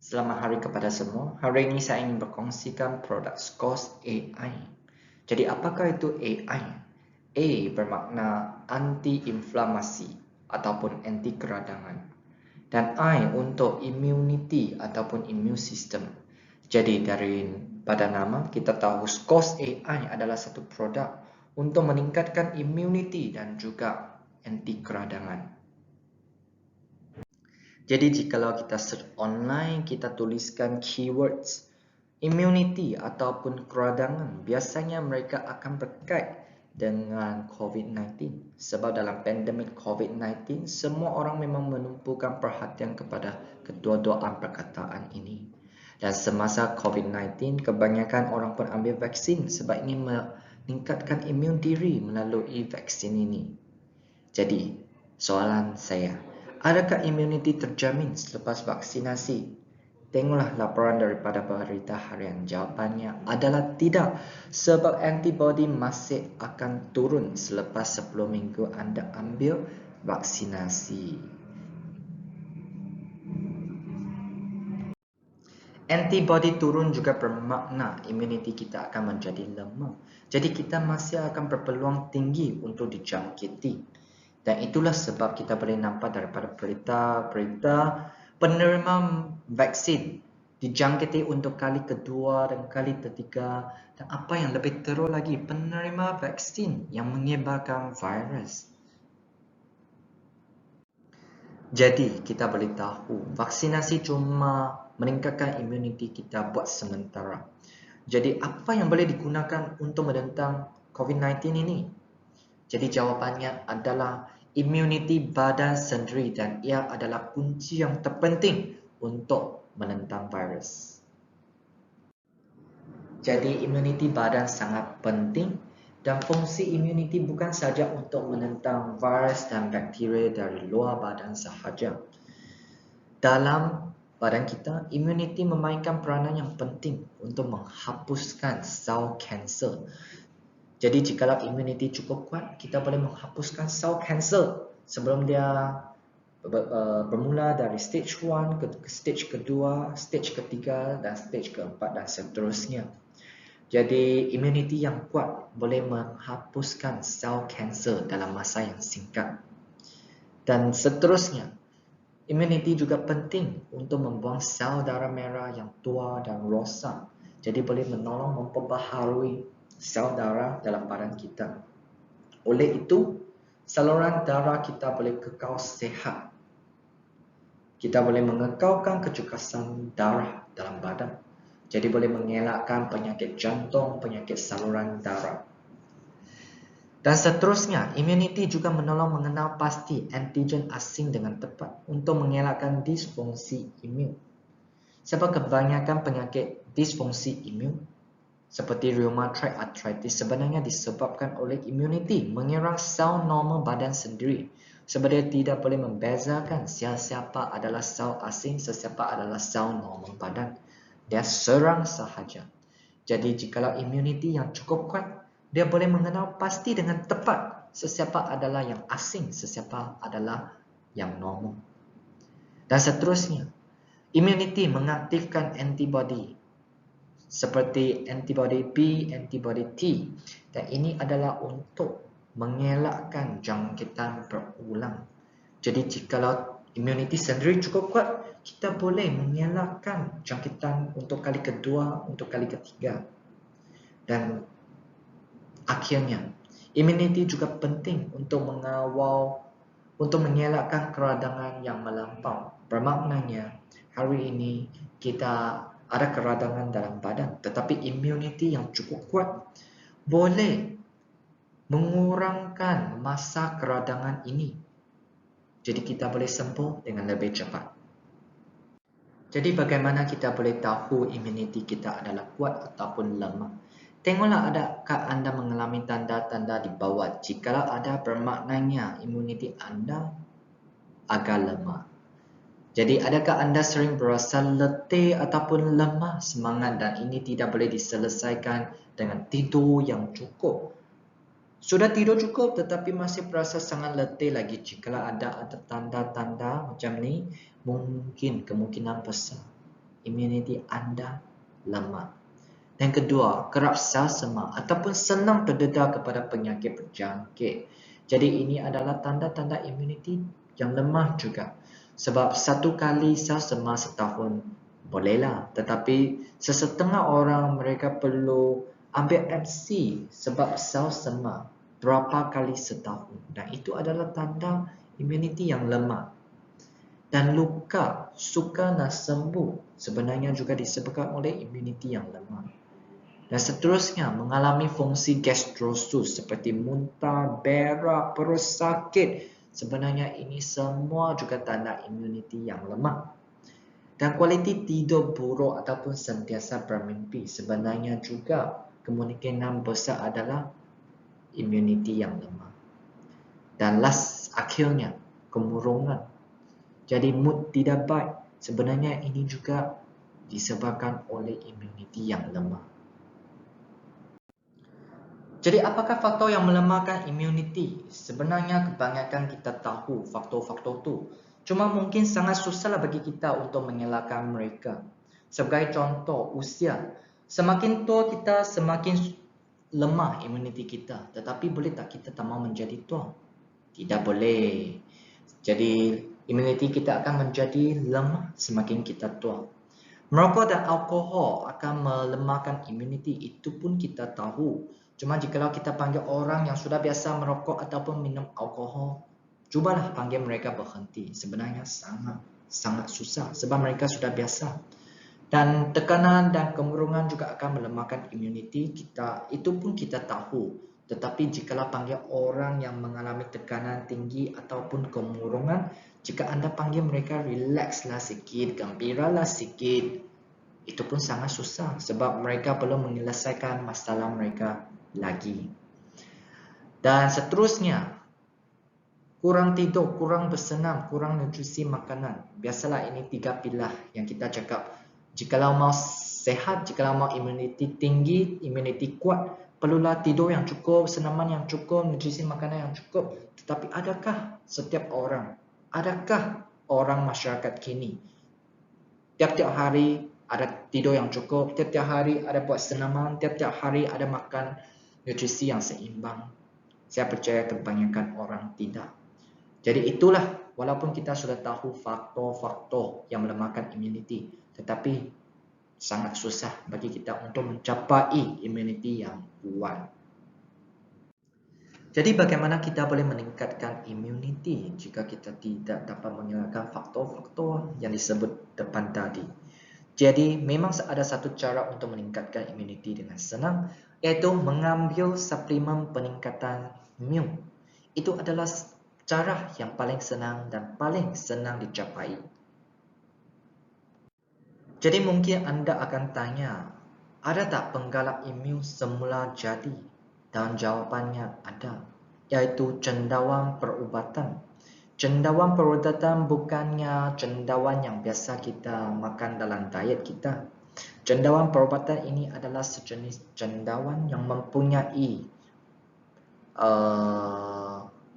Selamat hari kepada semua. Hari ini saya ingin berkongsikan produk Scores AI. Jadi apakah itu AI? A bermakna anti-inflamasi ataupun anti keradangan. Dan I untuk immunity ataupun immune system. Jadi pada nama kita tahu Scores AI adalah satu produk untuk meningkatkan immunity dan juga anti keradangan. Jadi jikalau kita search online, kita tuliskan keywords immunity ataupun keradangan, biasanya mereka akan berkait dengan COVID-19. Sebab dalam pandemik COVID-19, semua orang memang menumpukan perhatian kepada kedua-duaan perkataan ini. Dan semasa COVID-19, kebanyakan orang pun ambil vaksin sebab ingin meningkatkan imun diri melalui vaksin ini. Jadi, soalan saya, adakah immunity terjamin selepas vaksinasi? Tengoklah laporan daripada berita harian. Jawapannya adalah tidak, sebab antibody masih akan turun selepas 10 minggu anda ambil vaksinasi. Antibody turun juga bermakna immunity kita akan menjadi lemah. Jadi kita masih akan berpeluang tinggi untuk dijangkiti. Dan itulah sebab kita boleh nampak daripada berita-berita penerima vaksin dijangkiti untuk kali kedua dan kali ketiga. Dan apa yang lebih teruk lagi, penerima vaksin yang menyebarkan virus. Jadi kita boleh tahu vaksinasi cuma meningkatkan imuniti kita buat sementara. Jadi apa yang boleh digunakan untuk menentang COVID-19 ini? Jadi jawapannya adalah immunity badan sendiri dan ia adalah kunci yang terpenting untuk menentang virus. Jadi immunity badan sangat penting dan fungsi immunity bukan saja untuk menentang virus dan bakteria dari luar badan sahaja. Dalam badan kita, immunity memainkan peranan yang penting untuk menghapuskan sel kanser. Jadi jikalau immunity cukup kuat, kita boleh menghapuskan sel kanser sebelum dia bermula dari stage 1 ke stage kedua, stage ketiga dan stage keempat dan seterusnya. Jadi immunity yang kuat boleh menghapuskan sel kanser dalam masa yang singkat. Dan seterusnya, immunity juga penting untuk membuang sel darah merah yang tua dan rosak. Jadi boleh menolong memperbaharui sel darah dalam badan kita. Oleh itu, saluran darah kita boleh kekal sihat. Kita boleh mengekalkan kecukupan darah dalam badan. Jadi boleh mengelakkan penyakit jantung, penyakit saluran darah. Dan seterusnya, immunity juga menolong mengenal pasti antigen asing dengan tepat untuk mengelakkan disfungsi imun. Sebab kebanyakan penyakit disfungsi imun seperti rheumatoid arthritis sebenarnya disebabkan oleh immunity menyerang sel normal badan sendiri. Sebab dia tidak boleh membezakan siapa adalah sel asing, sesiapa adalah sel normal badan. Dia serang sahaja. Jadi jikalau immunity yang cukup kuat, dia boleh mengenal pasti dengan tepat sesiapa adalah yang asing, sesiapa adalah yang normal. Dan seterusnya, immunity mengaktifkan antibody seperti antibody B, antibody T. Dan ini adalah untuk mengelakkan jangkitan berulang. Jadi jikalau immunity sendiri cukup kuat, kita boleh mengelakkan jangkitan untuk kali kedua, untuk kali ketiga. Dan akhirnya, immunity juga penting untuk mengawal, untuk mengelakkan keradangan yang melampau. Bermaknanya, hari ini kita ada keradangan dalam badan, tetapi immunity yang cukup kuat boleh mengurangkan masa keradangan ini. Jadi kita boleh sembuh dengan lebih cepat. Jadi bagaimana kita boleh tahu immunity kita adalah kuat ataupun lemah? Tengoklah adakah anda mengalami tanda-tanda di bawah. Jikalau ada, bermaknanya immunity anda agak lemah. Jadi adakah anda sering berasa letih ataupun lemah semangat dan ini tidak boleh diselesaikan dengan tidur yang cukup? Sudah tidur cukup tetapi masih berasa sangat letih lagi. Jikalau ada tanda-tanda macam ni, mungkin kemungkinan besar imuniti anda lemah. Dan kedua, kerap selsema ataupun senang terdedah kepada penyakit berjangkit. Jadi ini adalah tanda-tanda imuniti yang lemah juga. Sebab satu kali selsema setahun bolehlah, tetapi sesetengah orang mereka perlu ambil MC sebab selsema berapa kali setahun. Dan itu adalah tanda imuniti yang lemah. Dan luka, suka nak sembuh sebenarnya juga disebabkan oleh imuniti yang lemah. Dan seterusnya, mengalami fungsi gastrosus seperti muntah, berak, perut sakit. Sebenarnya ini semua juga tanda imuniti yang lemah. Dan kualiti tidur buruk ataupun sentiasa bermimpi sebenarnya juga kemungkinan besar adalah imuniti yang lemah. Dan akhirnya, kemurungan. Jadi mood tidak baik. Sebenarnya ini juga disebabkan oleh imuniti yang lemah. Jadi apakah faktor yang melemahkan imuniti? Sebenarnya kebanyakan kita tahu faktor-faktor itu. Cuma mungkin sangat susahlah bagi kita untuk mengelakkan mereka. Sebagai contoh, usia. Semakin tua kita, semakin lemah imuniti kita. Tetapi boleh tak kita tak mahu menjadi tua? Tidak boleh. Jadi imuniti kita akan menjadi lemah semakin kita tua. Merokok dan alkohol akan melemahkan imuniti. Itu pun kita tahu. Cuma jikalau kita panggil orang yang sudah biasa merokok ataupun minum alkohol, cubalah panggil mereka berhenti. Sebenarnya sangat susah sebab mereka sudah biasa. Dan tekanan dan kemurungan juga akan melemahkan imuniti kita. Itu pun kita tahu. Tetapi jikalau panggil orang yang mengalami tekanan tinggi ataupun kemurungan, jika anda panggil mereka relaxlah sikit, gembiralah sikit, itu pun sangat susah sebab mereka belum menyelesaikan masalah mereka lagi. Dan seterusnya, kurang tidur, kurang bersenam, kurang nutrisi makanan. Biasalah ini 3 pilah yang kita cakap. Jikalau mau sehat, jikalau mau imuniti tinggi, imuniti kuat, perlulah tidur yang cukup, senaman yang cukup, nutrisi makanan yang cukup. Tetapi adakah setiap orang, adakah orang masyarakat kini tiap-tiap hari ada tidur yang cukup, tiap-tiap hari ada buat senaman, tiap-tiap hari ada makan nutrisi yang seimbang? Saya percaya kebanyakan orang tidak. Jadi itulah, walaupun kita sudah tahu faktor-faktor yang melemahkan imuniti, tetapi sangat susah bagi kita untuk mencapai imuniti yang kuat. Jadi bagaimana kita boleh meningkatkan imuniti jika kita tidak dapat mengelakkan faktor-faktor yang disebut depan tadi? Jadi memang ada satu cara untuk meningkatkan imuniti dengan senang, iaitu mengambil suplemen peningkatan imun. Itu adalah cara yang paling senang dan paling senang dicapai. Jadi mungkin anda akan tanya, ada tak penggalak imun semula jadi? Dan jawapannya ada, yaitu cendawan perubatan. Cendawan perubatan bukannya cendawan yang biasa kita makan dalam diet kita. Cendawan perubatan ini adalah sejenis cendawan yang mempunyai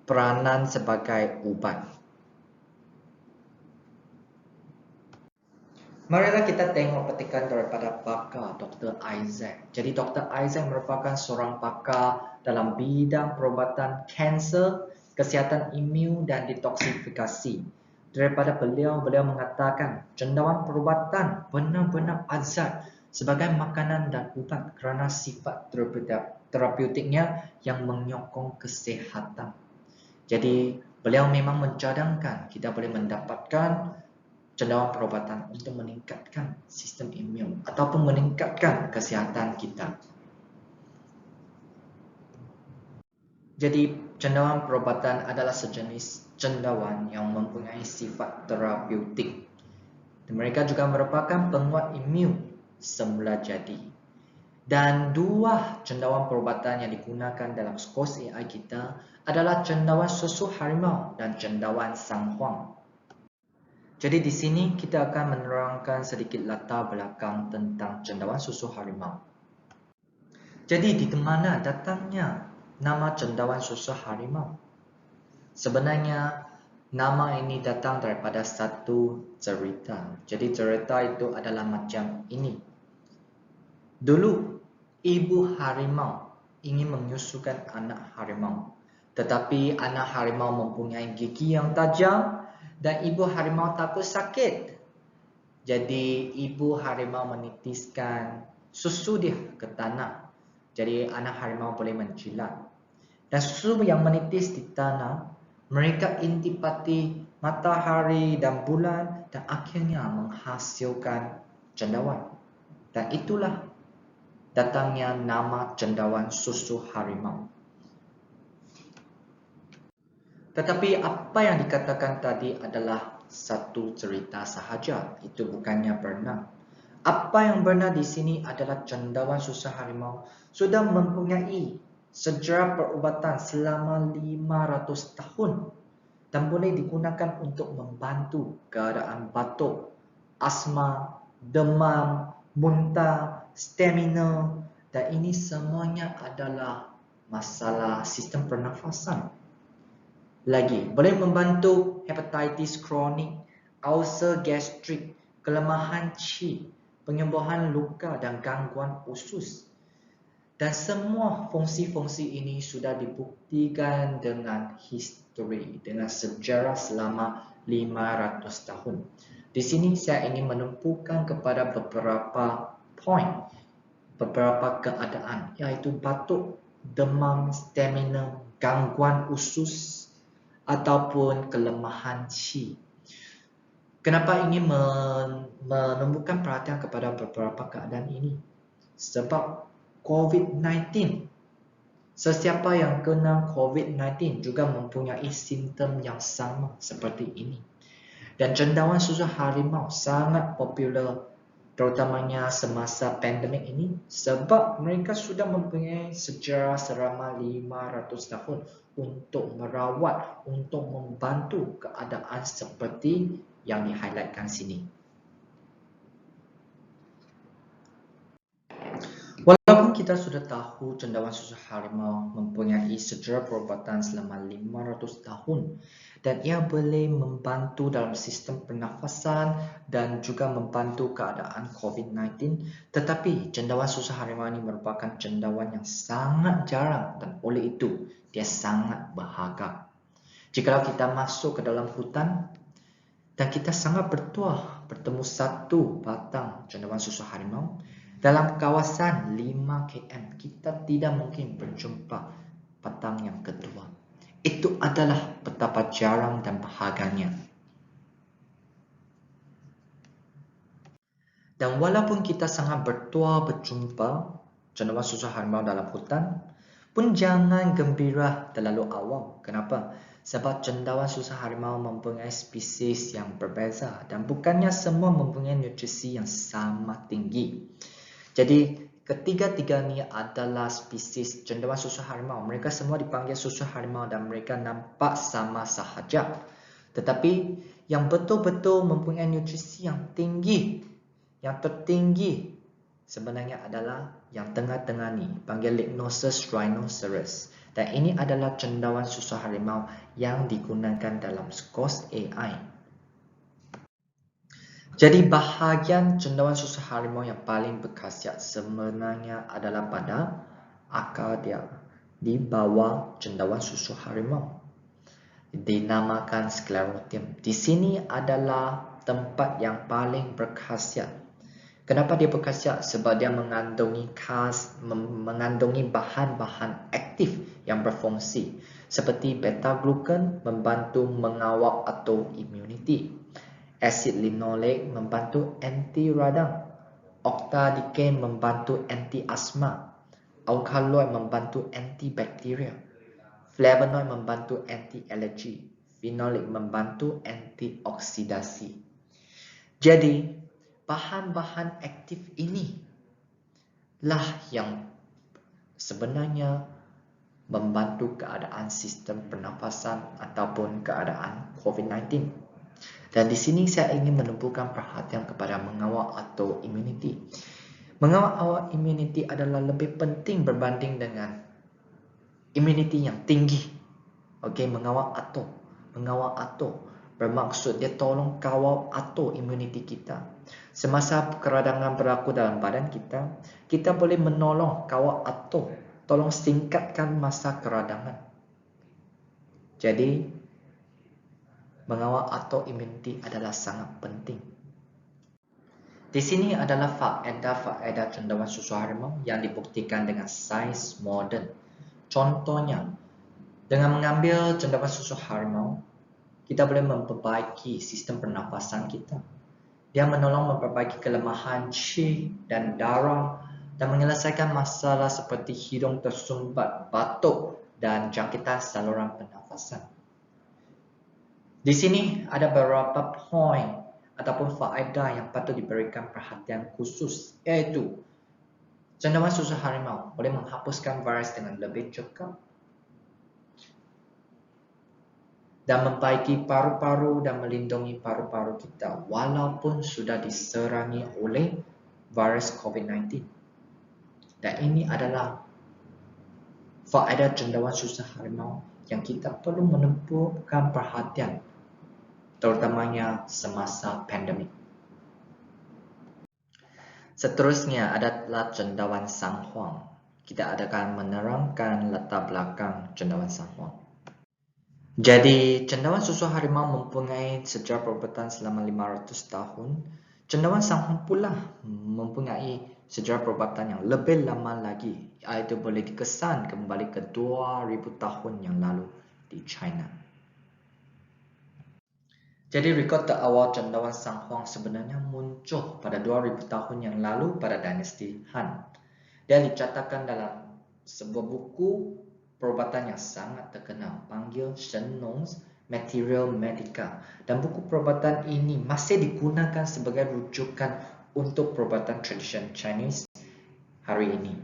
peranan sebagai ubat. Marilah kita tengok petikan daripada pakar Dr. Isaac. Jadi Dr. Isaac merupakan seorang pakar dalam bidang perubatan kanser, kesihatan imun dan detoksifikasi. Daripada beliau mengatakan cendawan perubatan benar-benar azad sebagai makanan dan ubat kerana sifat terapeutiknya yang menyokong kesihatan. Jadi beliau memang mencadangkan kita boleh mendapatkan cendawan perubatan untuk meningkatkan sistem imun ataupun meningkatkan kesihatan kita. Jadi cendawan perubatan adalah sejenis cendawan yang mempunyai sifat terapeutik. Dan mereka juga merupakan penguat imun semula jadi. Dan dua cendawan perubatan yang digunakan dalam kos AI kita adalah cendawan susu harimau dan cendawan sanghuang. Jadi di sini kita akan menerangkan sedikit latar belakang tentang cendawan susu harimau. Jadi di mana datangnya nama cendawan susu harimau? Sebenarnya Nama ini datang daripada satu cerita. Jadi cerita itu adalah macam ini. Dulu, ibu harimau ingin menyusukan anak harimau. Tetapi anak harimau mempunyai gigi yang tajam dan ibu harimau takut sakit. Jadi ibu harimau menitiskan susu dia ke tanah. Jadi anak harimau boleh menjilat. Dan susu yang menitis di tanah, mereka intipati matahari dan bulan dan akhirnya menghasilkan cendawan. Dan itulah datangnya nama cendawan susu harimau. Tetapi apa yang dikatakan tadi adalah satu cerita sahaja. Itu bukannya benar. Apa yang benar di sini adalah cendawan susu harimau sudah mempunyai sejarah perubatan selama 500 tahun dan boleh digunakan untuk membantu keadaan batuk, asma, demam, muntah, stamina, dan ini semuanya adalah masalah sistem pernafasan. Lagi, boleh membantu hepatitis kronik, ulcer gastrik, kelemahan qi, penyembuhan luka dan gangguan usus. Dan semua fungsi-fungsi ini sudah dibuktikan dengan history, dengan sejarah selama 500 tahun. Di sini saya ingin menumpukan kepada beberapa point, beberapa keadaan, yaitu batuk, demam, stamina, gangguan usus, ataupun kelemahan qi. Kenapa ingin menumbuhkan perhatian kepada beberapa keadaan ini? Sebab COVID-19. Sesiapa yang kena COVID-19 juga mempunyai simptom yang sama seperti ini. Dan cendawan susu harimau sangat popular terutamanya semasa pandemik ini sebab mereka sudah mempunyai sejarah selama 500 tahun untuk merawat, untuk membantu keadaan seperti yang di-highlightkan sini. Walaupun kita sudah tahu cendawan susu harimau mempunyai sejarah perubatan selama 500 tahun dan ia boleh membantu dalam sistem pernafasan dan juga membantu keadaan COVID-19, tetapi cendawan susu harimau ini merupakan cendawan yang sangat jarang dan oleh itu dia sangat berharga. Jikalau kita masuk ke dalam hutan dan kita sangat bertuah bertemu satu batang cendawan susu harimau, dalam kawasan 5 km, kita tidak mungkin berjumpa batang yang kedua. Itu adalah betapa jarang dan berharganya. Dan walaupun kita sangat bertuah berjumpa cendawan susu harimau dalam hutan, pun jangan gembira terlalu awal. Kenapa? Sebab cendawan susu harimau mempunyai spesies yang berbeza dan bukannya semua mempunyai nutrisi yang sama tinggi. Jadi ketiga-tiganya adalah spesies cendawan susu harimau. Mereka semua dipanggil susu harimau dan mereka nampak sama sahaja. Tetapi yang betul-betul mempunyai nutrisi yang tinggi, yang tertinggi sebenarnya adalah yang tengah-tengah ni, panggil Lichnosus rhinoceros. Dan ini adalah cendawan susu harimau yang digunakan dalam skos AI. Jadi bahagian cendawan susu harimau yang paling berkhasiat sebenarnya adalah pada akar dia di bawah cendawan susu harimau. Dinamakan sklerotium. Di sini adalah tempat yang paling berkhasiat. Kenapa dia berkhasiat? Sebab dia mengandungi bahan-bahan aktif yang berfungsi seperti beta-glucan membantu mengawal autoimmunity. Asid linoleik membantu anti radang. Octadecane membantu anti asma. Alkaloid membantu antibakteria. Flavonoid membantu anti alergi. Phenolic membantu antioksidasi. Jadi, bahan-bahan aktif ini lah yang sebenarnya membantu keadaan sistem pernafasan ataupun keadaan COVID-19. Dan di sini saya ingin menumpukan perhatian kepada mengawal autoimmunity. Mengawal autoimmunity adalah lebih penting berbanding dengan immunity yang tinggi. Okey, mengawal auto. Mengawal atur bermaksud dia tolong kawal atur imuniti kita. Semasa keradangan berlaku dalam badan kita, kita boleh menolong kawal atur, tolong singkatkan masa keradangan. Jadi, mengawal atur imuniti adalah sangat penting. Di sini adalah faedah-faedah cendawan susu harimau yang dibuktikan dengan sains moden. Contohnya, dengan mengambil cendawan susu harimau, kita boleh memperbaiki sistem pernafasan kita. Dia menolong memperbaiki kelemahan qi dan darah dan menyelesaikan masalah seperti hidung tersumbat, batuk dan jangkitan saluran pernafasan. Di sini ada beberapa poin ataupun faedah yang patut diberikan perhatian khusus, iaitu cendawan susu harimau boleh menghapuskan virus dengan lebih cepat dan membaiki paru-paru dan melindungi paru-paru kita walaupun sudah diserangi oleh virus COVID-19. Dan ini adalah faedah cendawan susu harimau yang kita perlu menempatkan perhatian, terutamanya semasa pandemik. Seterusnya adalah cendawan Sanhuang. Kita akan menerangkan latar belakang cendawan Sanhuang. Jadi, cendawan susu harimau mempunyai sejarah perubatan selama 500 tahun. Cendawan Sanhuang pula mempunyai sejarah perubatan yang lebih lama lagi, iaitu boleh dikesan kembali ke 2000 tahun yang lalu di China. Jadi, rekod terawal cendawan Sanhuang sebenarnya muncul pada 2000 tahun yang lalu pada dinasti Han. Dia dicatatkan dalam sebuah buku perubatan yang sangat terkenal, panggil Shen Nong's Material Medica, dan buku perubatan ini masih digunakan sebagai rujukan untuk perubatan tradisi Chinese hari ini.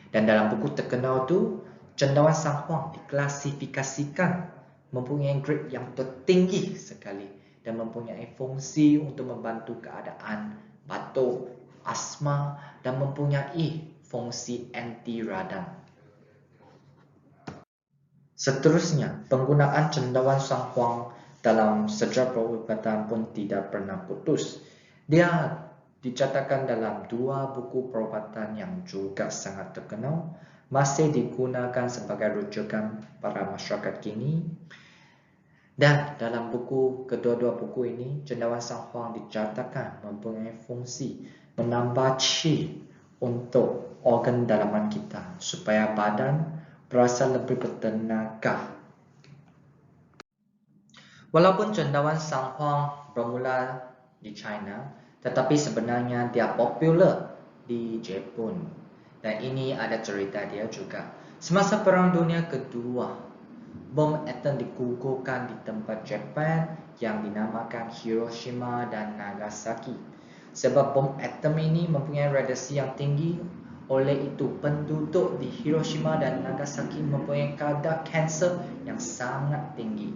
Dan dalam buku terkenal itu, cendawan Sanhuang diklasifikasikan mempunyai grade yang tertinggi sekali dan mempunyai fungsi untuk membantu keadaan batuk, asma, dan mempunyai fungsi anti radang. Seterusnya, penggunaan cendawan Sanhuang dalam sejarah perubatan pun tidak pernah putus. Dia dicatatkan dalam 2 buku perubatan yang juga sangat terkenal, masih digunakan sebagai rujukan para masyarakat kini. Dan dalam kedua-dua buku ini, cendawan Sanhuang dicatatkan mempunyai fungsi menambah qi untuk organ dalaman kita supaya badan berasa lebih bertenaga. Walaupun cendawan Sanhuang bermula di China, tetapi sebenarnya dia popular di Jepun. Dan ini ada cerita dia juga. Semasa Perang Dunia Kedua, bom atom dikukuhkan di tempat Jepun yang dinamakan Hiroshima dan Nagasaki. Sebab bom atom ini mempunyai radiasi yang tinggi, oleh itu penduduk di Hiroshima dan Nagasaki mempunyai kadar kanser yang sangat tinggi.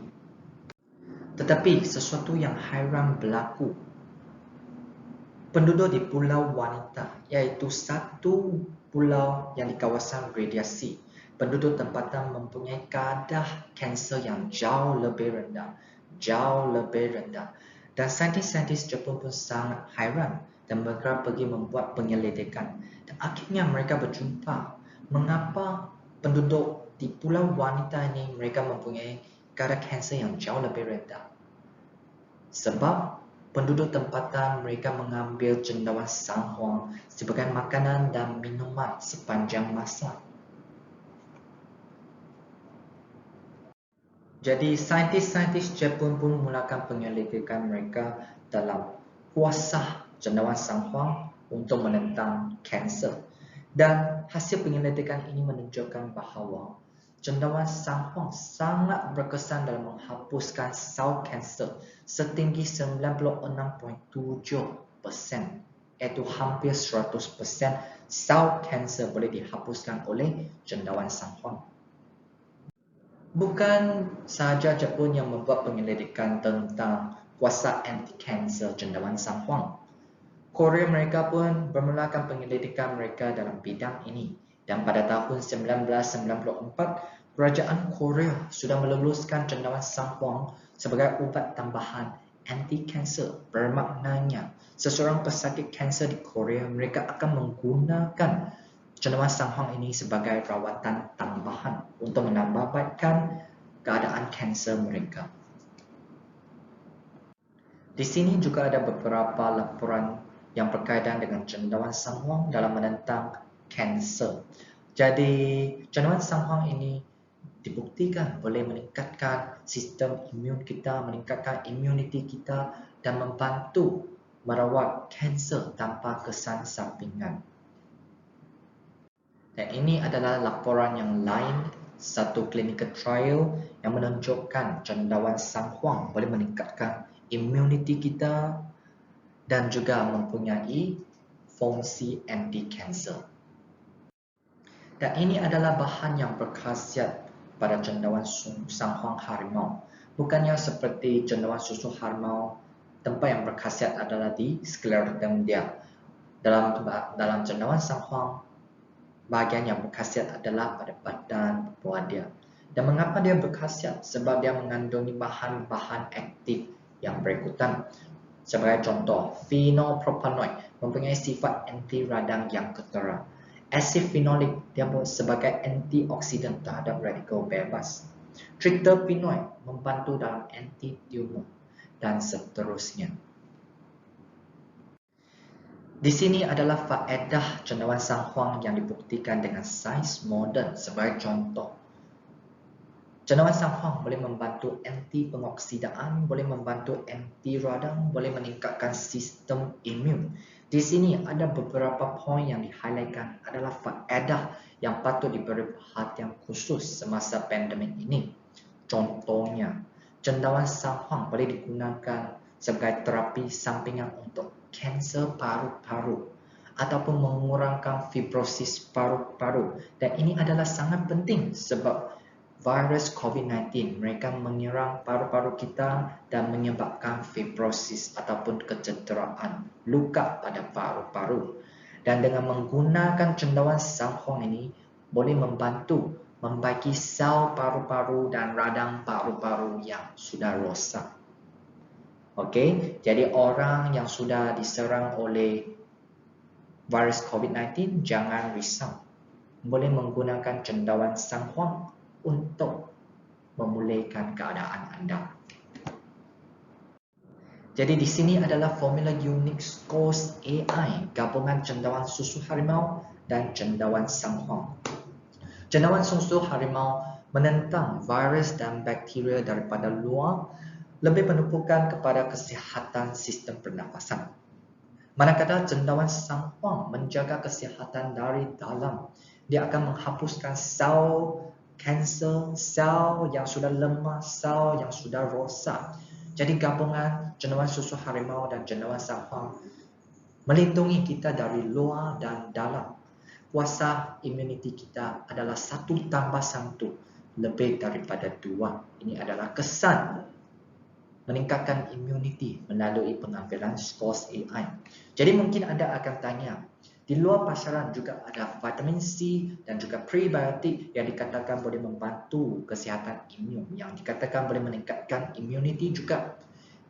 Tetapi sesuatu yang hairan berlaku. Penduduk di Pulau Wanita, iaitu satu pulau yang di kawasan radiasi, penduduk tempatan mempunyai kadar kanser yang jauh lebih rendah. Dan saintis-saintis Jepun pun sangat hairan dan mereka pergi membuat penyelidikan. Dan akhirnya mereka berjumpa mengapa penduduk di Pulau Wanita ini mereka mempunyai kadar kanser yang jauh lebih rendah. Sebab penduduk tempatan mereka mengambil cendawan Sanhuang sebagai makanan dan minuman sepanjang masa. Jadi saintis-saintis Jepun pun mulakan penyelidikan mereka dalam kuasa cendawan Sanhuang untuk menentang kanser. Dan hasil penyelidikan ini menunjukkan bahawa cendawan Sanhuang sangat berkesan dalam menghapuskan sel kanser setinggi 96.7%, iaitu hampir 100% sel kanser boleh dihapuskan oleh cendawan Sanhuang. Bukan sahaja Jepun yang membuat penyelidikan tentang kuasa anti-kanser cendawan Sanhuang. Korea mereka pun bermulakan penyelidikan mereka dalam bidang ini. Dan pada tahun 1994, kerajaan Korea sudah meluluskan cendawan Sanhuang sebagai ubat tambahan anti-kanser. Bermaknanya, seseorang pesakit kanser di Korea, mereka akan menggunakan cendawan sanghang ini sebagai rawatan tambahan untuk menambahbaikkan keadaan kanser mereka. Di sini juga ada beberapa laporan yang berkaitan dengan cendawan sanghang dalam menentang kanser. Jadi, cendawan sanghang ini dibuktikan boleh meningkatkan sistem imun kita, meningkatkan immunity kita dan membantu merawat kanser tanpa kesan sampingan. Dan ini adalah laporan yang lain, satu clinical trial yang menunjukkan cendawan sanghang boleh meningkatkan immunity kita dan juga mempunyai fungsi anti-kanser. Dan ini adalah bahan yang berkhasiat pada cendawan sanghang harimau. Bukannya seperti cendawan susu harimau, tempat yang berkhasiat adalah di skleroderm dia. Dalam cendawan sanghang, bahagian yang berkhasiat adalah pada badan buah dia. Dan mengapa dia berkhasiat? Sebab dia mengandungi bahan-bahan aktif yang berikutan. Sebagai contoh, phenylpropanoid mempunyai sifat anti radang yang ketara. Asid fenolik dia sebagai antioksidan terhadap radikal bebas. Triterpenoid membantu dalam anti-tumor dan seterusnya. Di sini adalah faedah cendawan sanghang yang dibuktikan dengan sains moden. Sebagai contoh, cendawan sanghang boleh membantu anti pengoksidaan, boleh membantu anti radang, boleh meningkatkan sistem imun. Di sini ada beberapa poin yang di-highlightkan adalah faedah yang patut diberi perhatian khusus semasa pandemik ini. Contohnya, cendawan sanghang boleh digunakan sebagai terapi sampingan untuk kanser paru-paru ataupun mengurangkan fibrosis paru-paru. Dan ini adalah sangat penting sebab virus COVID-19 mereka menyerang paru-paru kita dan menyebabkan fibrosis ataupun kecederaan luka pada paru-paru. Dan dengan menggunakan cendawan sanghang ini boleh membantu membaiki sel paru-paru dan radang paru-paru yang sudah rosak. Okey, jadi orang yang sudah diserang oleh virus COVID-19 jangan risau. Boleh menggunakan cendawan sanghang untuk memulihkan keadaan anda. Jadi di sini adalah formula Unique Scores AI, gabungan cendawan susu harimau dan cendawan sanghang. Cendawan susu harimau menentang virus dan bakteria daripada luar, lebih penumpukan kepada kesihatan sistem pernafasan. Manakala cendawan sanghang menjaga kesihatan dari dalam, dia akan menghapuskan sel kanser, sel yang sudah lemah, sel yang sudah rosak. Jadi gabungan cendawan susu harimau dan cendawan sanghang melindungi kita dari luar dan dalam. Kuasa immunity kita adalah 1 tambah 1 lebih daripada 2. Ini adalah kesan meningkatkan immunity melalui pengambilan scores AI. Jadi mungkin anda akan tanya, di luar pasaran juga ada vitamin C dan juga prebiotik yang dikatakan boleh membantu kesihatan imun, yang dikatakan boleh meningkatkan immunity juga.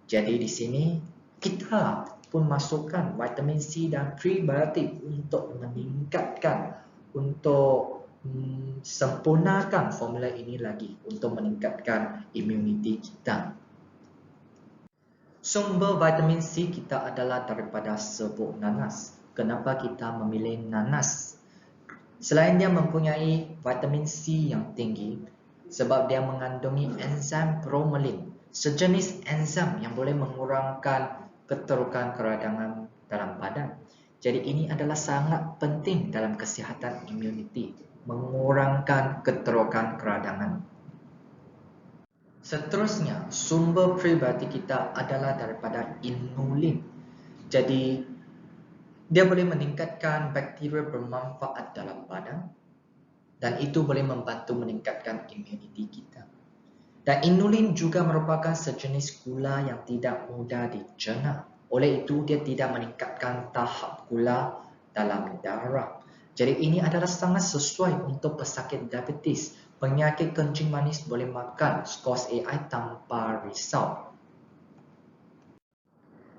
Jadi di sini kita pun masukkan vitamin C dan prebiotik untuk meningkatkan, untuk sempurnakan formula ini lagi untuk meningkatkan immunity kita. Sumber vitamin C kita adalah daripada serbuk nanas. Kenapa kita memilih nanas? Selain dia mempunyai vitamin C yang tinggi, sebab dia mengandungi enzim bromelain, sejenis enzim yang boleh mengurangkan keterukan keradangan dalam badan. Jadi ini adalah sangat penting dalam kesihatan immunity, mengurangkan keterukan keradangan. Seterusnya, sumber prebiotik kita adalah daripada inulin. Jadi, dia boleh meningkatkan bakteria bermanfaat dalam badan dan itu boleh membantu meningkatkan immunity kita. Dan inulin juga merupakan sejenis gula yang tidak mudah dicerna. Oleh itu, dia tidak meningkatkan tahap gula dalam darah. Jadi ini adalah sangat sesuai untuk pesakit diabetes. Penyakit kencing manis boleh makan skos AI tanpa risau.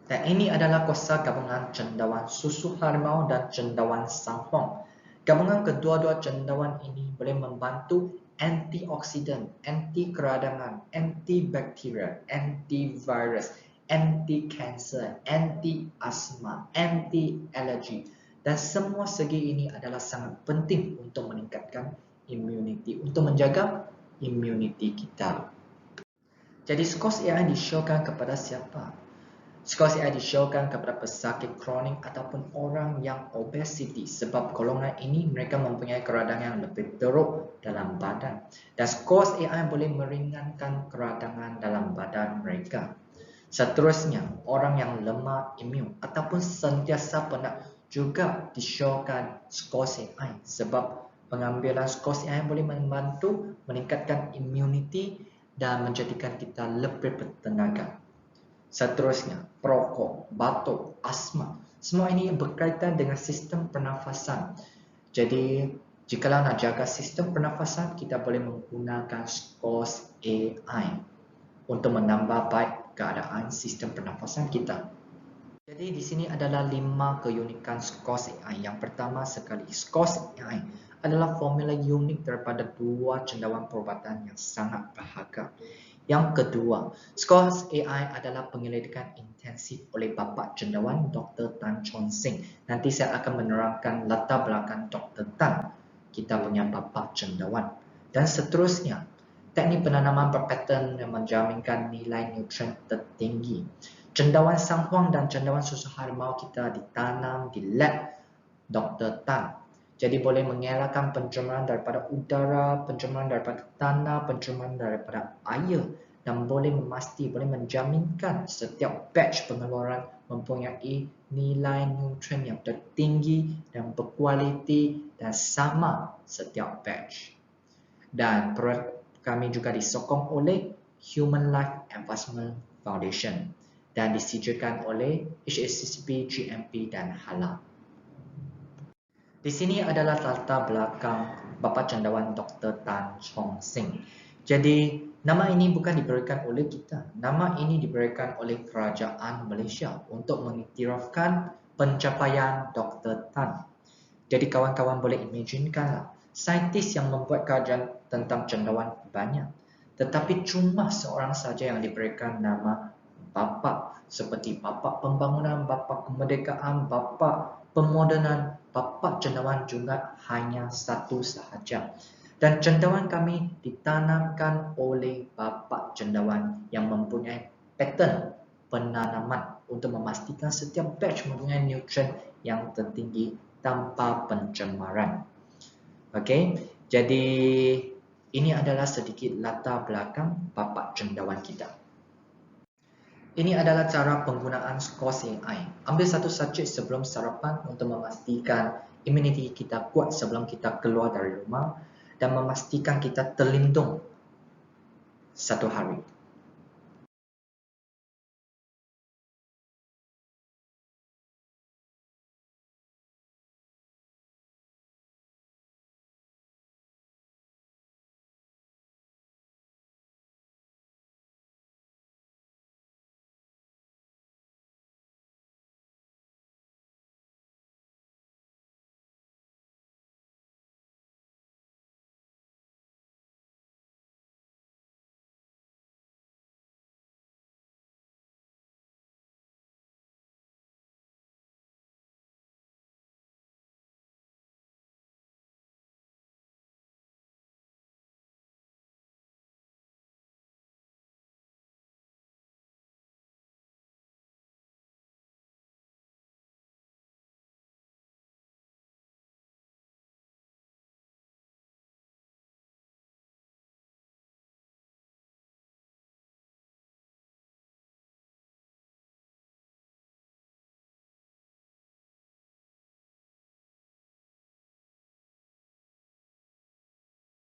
Dan ini adalah kuasa gabungan cendawan susu harimau dan cendawan sangkong. Gabungan kedua-dua cendawan ini boleh membantu antioksidan, anti keradangan, antibakteria, antivirus, anti kanser, anti asma, anti alergi. Dan semua segi ini adalah sangat penting untuk meningkatkan imuniti, untuk menjaga imuniti kita. Jadi skos AI disyorkan kepada siapa? Skos AI disyorkan kepada pesakit kronik ataupun orang yang obesiti sebab golongan ini mereka mempunyai keradangan yang lebih teruk dalam badan. Dan skos AI boleh meringankan keradangan dalam badan mereka. Seterusnya, orang yang lemah imun ataupun sentiasa penat juga disyorkan skos AI sebab pengambilan skos AI boleh membantu meningkatkan imuniti dan menjadikan kita lebih bertenaga. Seterusnya, perokok, batuk, asma. Semua ini berkaitan dengan sistem pernafasan. Jadi, jika nak jaga sistem pernafasan, kita boleh menggunakan skos AI untuk menambah baik keadaan sistem pernafasan kita. Jadi, di sini adalah 5 keunikan skos AI. Yang pertama sekali, skos AI adalah formula unik daripada 2 cendawan perubatan yang sangat berharga. Yang kedua, skos AI adalah penyelidikan intensif oleh bapa cendawan Dr. Tan Chon Sing. Nanti saya akan menerangkan latar belakang Dr. Tan, kita punya bapa cendawan. Dan seterusnya, teknik penanaman berpattern yang menjaminkan nilai nutrien tertinggi. Cendawan sanghuang dan cendawan susu harimau kita ditanam di lab Dr. Tan. Jadi boleh mengelakkan pencemaran daripada udara, pencemaran daripada tanah, pencemaran daripada air dan boleh menjaminkan setiap batch pengeluaran mempunyai nilai nutrien yang tertinggi dan berkualiti dan sama setiap batch. Dan proyek kami juga disokong oleh Human Life Advancement Foundation dan disediakan oleh HACCP, GMP dan Halal. Di sini adalah latar belakang bapa cendawan Dr. Tan Chon Sing. Jadi, nama ini bukan diberikan oleh kita. Nama ini diberikan oleh Kerajaan Malaysia untuk mengiktirafkan pencapaian Dr. Tan. Jadi, kawan-kawan boleh imaginekanlah, saintis yang membuat kajian tentang cendawan banyak. Tetapi cuma seorang saja yang diberikan nama bapa, seperti bapa pembangunan, bapa kemerdekaan, bapa pemodenan, bapa cendawan juga hanya satu sahaja. Dan cendawan kami ditanamkan oleh bapa cendawan yang mempunyai pattern penanaman untuk memastikan setiap batch mempunyai nutrien yang tertinggi tanpa pencemaran. Okey, jadi ini adalah sedikit latar belakang bapa cendawan kita. Ini adalah cara penggunaan skos AI. Ambil satu sachet sebelum sarapan untuk memastikan imuniti kita kuat sebelum kita keluar dari rumah dan memastikan kita terlindung satu hari.